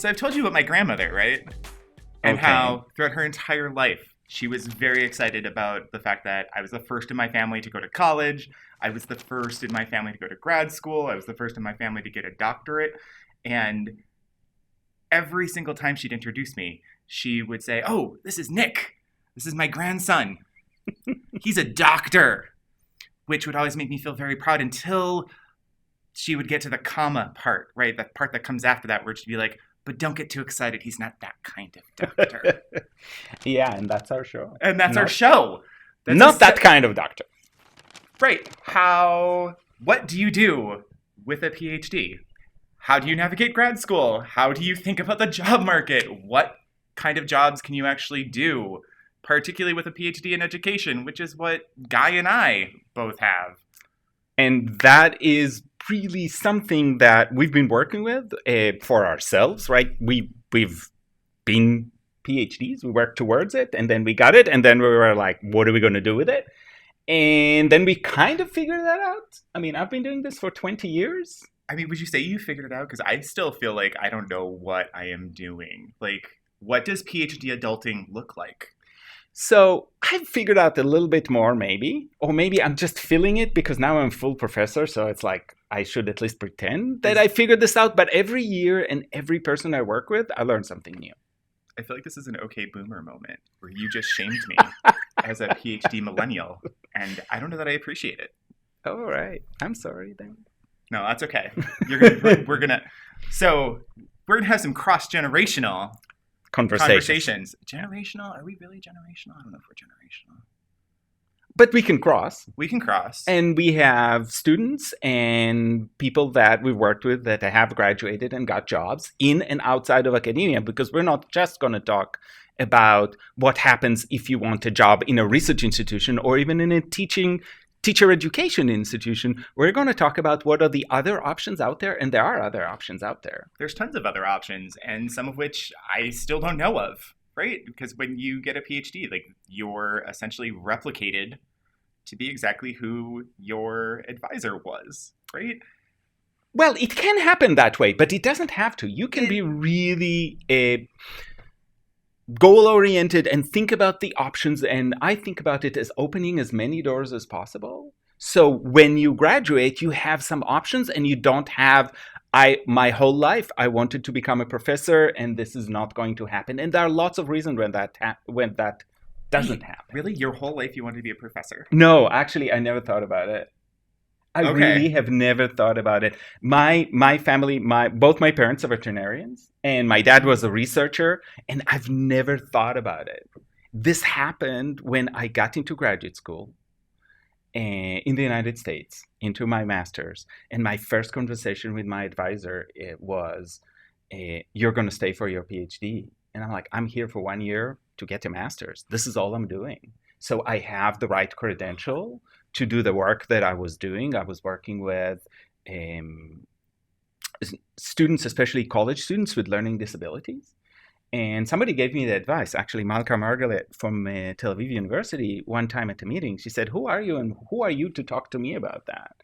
So I've told you about my grandmother, right? And Okay. how throughout her entire life, she was very excited about the fact that I was the first in my family to go to college. I was the first in my family to go to grad school. I was the first in my family to get a doctorate. And every single time she'd introduce me, she would say, "Oh, this is Nick. This is my grandson. He's a doctor," which would always make me feel very proud until she would get to the comma part, right? The part that comes after that, where she'd be like, "But don't get too excited. He's not that kind of doctor." Yeah, and that's our show. And that's our Not- show. That's Not that kind of doctor. Right. What do you do with a PhD? How do you navigate grad school? How do you think about the job market? What kind of jobs can you actually do? Particularly with a PhD in education, which is what Guy and I both have. And that is really something that we've been working with for ourselves, right? We've been PhDs, we worked towards it, and then we got it, and then we were like, what are we going to do with it? And then we kind of figured that out. I mean, I've been doing this for 20 years. I mean, would you say you figured it out? Because I still feel like I don't know what I am doing. Like, what does PhD adulting look like? So I've figured out a little bit more, maybe. Or maybe I'm just feeling it because now I'm a full professor. So it's like I should at least pretend that I figured this out. But every year and every person I work with, I learn something new. I feel like this is an okay boomer moment where you just shamed me as a PhD millennial. And I don't know that I appreciate it. All right. I'm sorry then. No, that's okay. We're gonna have some cross-generational conversations. Generational? Are we really generational? I don't know if we're generational. But we can cross. We can cross. And we have students and people that we've worked with that have graduated and got jobs in and outside of academia, because we're not just going to talk about what happens if you want a job in a research institution or even in a teacher education institution. We're going to talk about what are the other options out there, and there are other options out there. There's tons of other options, and some of which I still don't know of, right? Because when you get a PhD, like, you're essentially replicated to be exactly who your advisor was, right? Well, it can happen that way, but it doesn't have to. You can be really goal-oriented and think about the options, and I think about it as opening as many doors as possible. So when you graduate, you have some options, and you don't have, my whole life I wanted to become a professor, and this is not going to happen. And there are lots of reasons when that doesn't happen. Really? Your whole life you wanted to be a professor? No, actually, I never thought about it. I really have never thought about it. My family, both my parents are veterinarians, and my dad was a researcher, and I've never thought about it. This happened when I got into graduate school in the United States, into my master's, and my first conversation with my advisor was, "You're going to stay for your PhD." And I'm like, "I'm here for 1 year to get a master's. This is all I'm doing." So I have the right credential to do the work that I was doing. I was working with students, especially college students with learning disabilities. And somebody gave me the advice, actually, Malka Margaret from Tel Aviv University, one time at a meeting. She said, "Who are you, and who are you to talk to me about that?"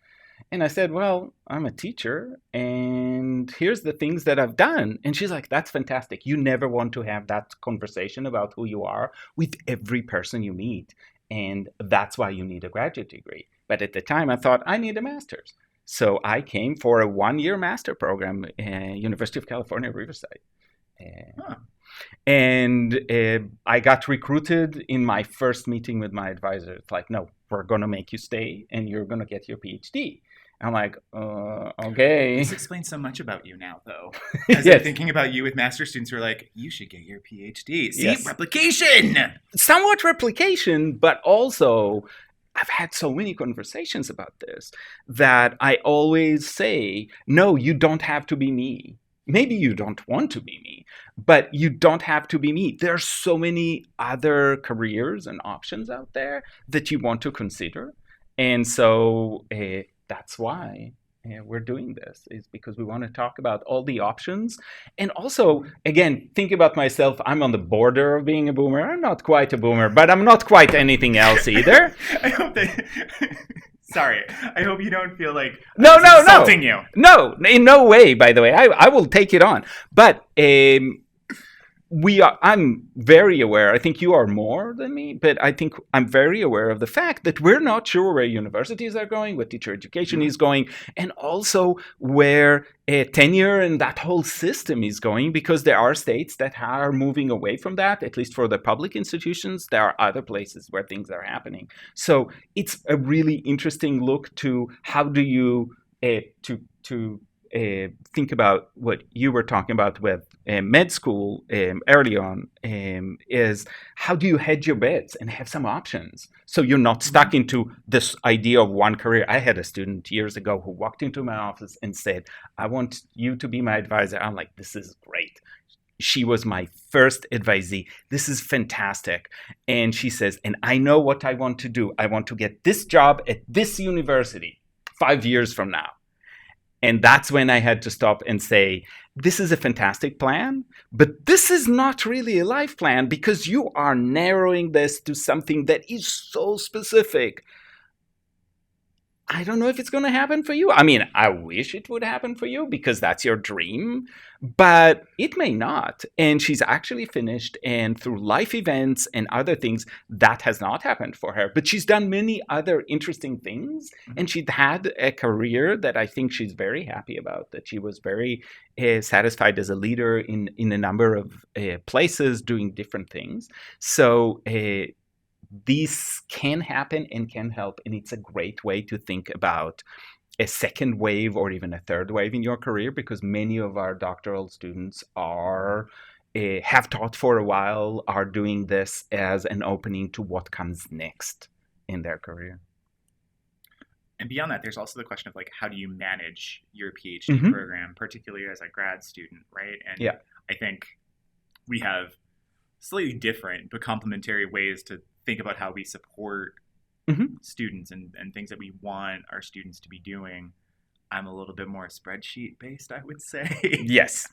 And I said, "Well, I'm a teacher, and here's the things that I've done." And she's like, "That's fantastic. You never want to have that conversation about who you are with every person you meet. And that's why you need a graduate degree." But at the time, I thought, I need a master's. So I came for a 1-year master program at University of California, Riverside. And I got recruited in my first meeting with my advisor. It's like, "No, we're going to make you stay, and you're going to get your PhD." I'm like, okay. This explains so much about you now, though. As I'm thinking about you with master students who are like, "You should get your PhD." See, replication! Somewhat replication, but also I've had so many conversations about this that I always say, no, you don't have to be me. Maybe you don't want to be me, but you don't have to be me. There are so many other careers and options out there that you want to consider. And so that's why we're doing this, is because we want to talk about all the options. And also, again, think about myself. I'm on the border of being a boomer. I'm not quite a boomer, but I'm not quite anything else either. I hope that... Sorry. I hope you don't feel like No, I'm no, insulting you. no, in no way. By the way, I will take it on, but I'm very aware. I think you are more than me, but I think I'm very aware of the fact that we're not sure where universities are going, what teacher education is going, and also where tenure and that whole system is going, because there are states that are moving away from that, at least for the public institutions. There are other places where things are happening. So it's a really interesting look to how do you think about what you were talking about with med school early on, is how do you hedge your bets and have some options so you're not stuck into this idea of one career. I had a student years ago who walked into my office and said, I want you to be my advisor. I'm like, this is great. She was my first advisee. This is fantastic. And she says, and I know what I want to do. I want to get this job at this university 5 years from now. And that's when I had to stop and say, this is a fantastic plan, but this is not really a life plan, because you are narrowing this to something that is so specific. I don't know if it's going to happen for you. I mean, I wish it would happen for you because that's your dream, but it may not. And she's actually finished, and through life events and other things, that has not happened for her. But she's done many other interesting things, and she'd had a career that I think she's very happy about, that she was very satisfied as a leader in a number of places doing different things. So these can happen and can help, and it's a great way to think about a second wave or even a third wave in your career, because many of our doctoral students are have taught for a while, are doing this as an opening to what comes next in their career. And beyond that, there's also the question of like, how do you manage your PhD program, particularly as a grad student, right? And I think we have slightly different but complementary ways to think about how we support students and things that we want our students to be doing. I'm a little bit more spreadsheet based, I would say. Yes,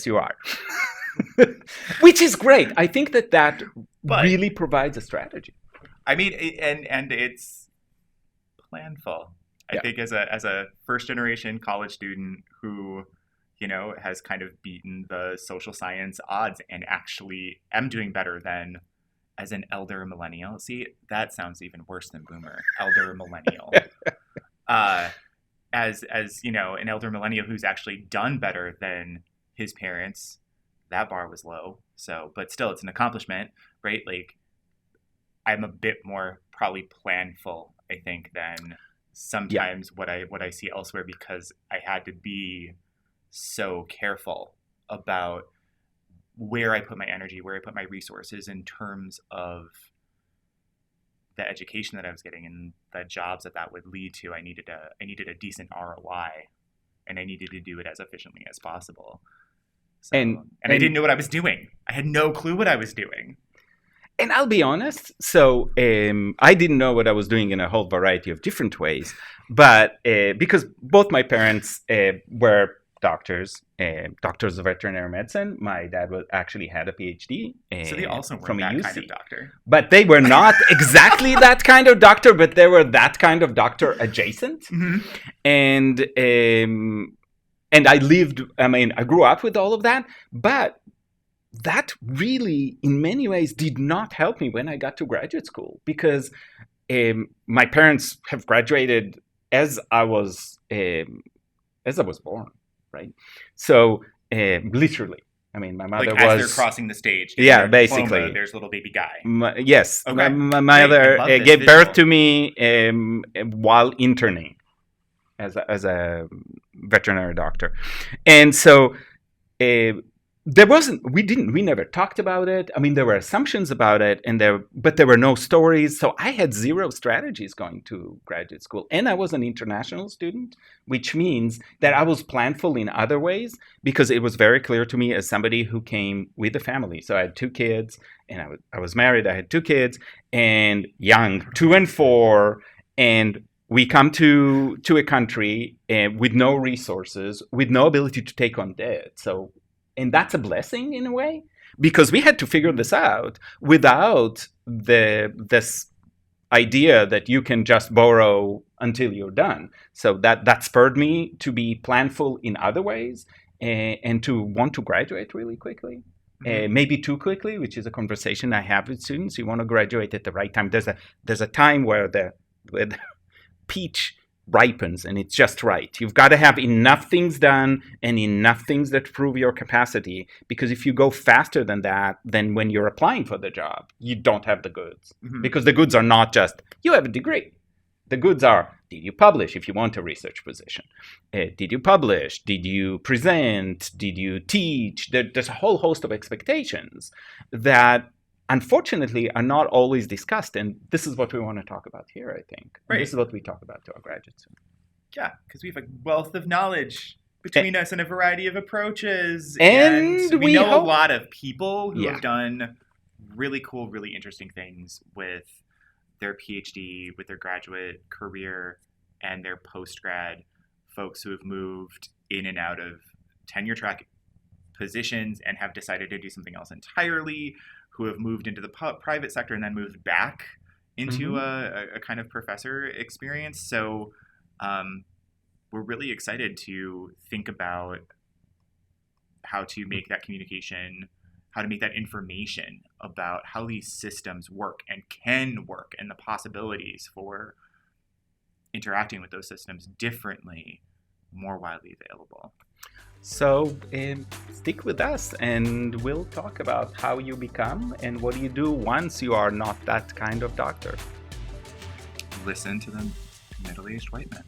you are. Which is great. I think that really provides a strategy. I mean, and it's planful. I think as a first generation college student who, has kind of beaten the social science odds and actually am doing better than as an elder millennial. See, that sounds even worse than boomer. Elder millennial. As an elder millennial who's actually done better than his parents, that bar was low. So, but still, it's an accomplishment, right? Like, I'm a bit more probably planful, I think, than sometimes what I see elsewhere, because I had to be so careful about where I put my energy, where I put my resources in terms of the education that I was getting and the jobs that would lead to. I needed a decent ROI, and I needed to do it as efficiently as possible. So, and I didn't know what I was doing. I had no clue what I was doing. And I'll be honest, so I didn't know what I was doing in a whole variety of different ways, but because both my parents were doctors of veterinary medicine. My dad actually had a PhD. So they also weren't from that UC. Kind of doctor. But they were not exactly that kind of doctor, but they were that kind of doctor adjacent. And I grew up with all of that, but that really, in many ways, did not help me when I got to graduate school, because my parents have graduated as I was born. Right. So literally, I mean, my mother was. As they're crossing the stage. Yeah, basically. There's little baby Guy. Yes. Okay. My mother gave birth to me while interning as a veterinary doctor. And so we never talked about it. I mean, there were assumptions about it, but there were no stories. So I had zero strategies going to graduate school. And I was an international student, which means that I was planful in other ways, because it was very clear to me as somebody who came with a family. So I had 2 kids, and I was married. I had 2 kids, and young, 2 and 4, and we come to a country with no resources, with no ability to take on debt. And that's a blessing in a way, because we had to figure this out without this idea that you can just borrow until you're done. So that spurred me to be planful in other ways, and to want to graduate really quickly. Maybe too quickly, which is a conversation I have with students. You want to graduate at the right time. There's a time where the peach ripens and it's just right. You've got to have enough things done and enough things that prove your capacity, because if you go faster than that, then when you're applying for the job, you don't have the goods. Because the goods are not just, you have a degree. The goods are, did you publish if you want a research position? Did you publish? Did you present? Did you teach? There's a whole host of expectations that unfortunately are not always discussed. And this is what we want to talk about here, I think. Right. This is what we talk about to our graduate students. Yeah, because we have a wealth of knowledge between us and a variety of approaches. And we know a lot of people who have done really cool, really interesting things with their PhD, with their graduate career, and their post-grad folks who have moved in and out of tenure-track positions and have decided to do something else entirely, who have moved into the private sector and then moved back into a kind of professor experience. So we're really excited to think about how to make that communication, how to make that information about how these systems work and can work, and the possibilities for interacting with those systems differently, more widely available. So stick with us and we'll talk about how you become and what do you do once you are not that kind of doctor. Listen to the middle-aged white men.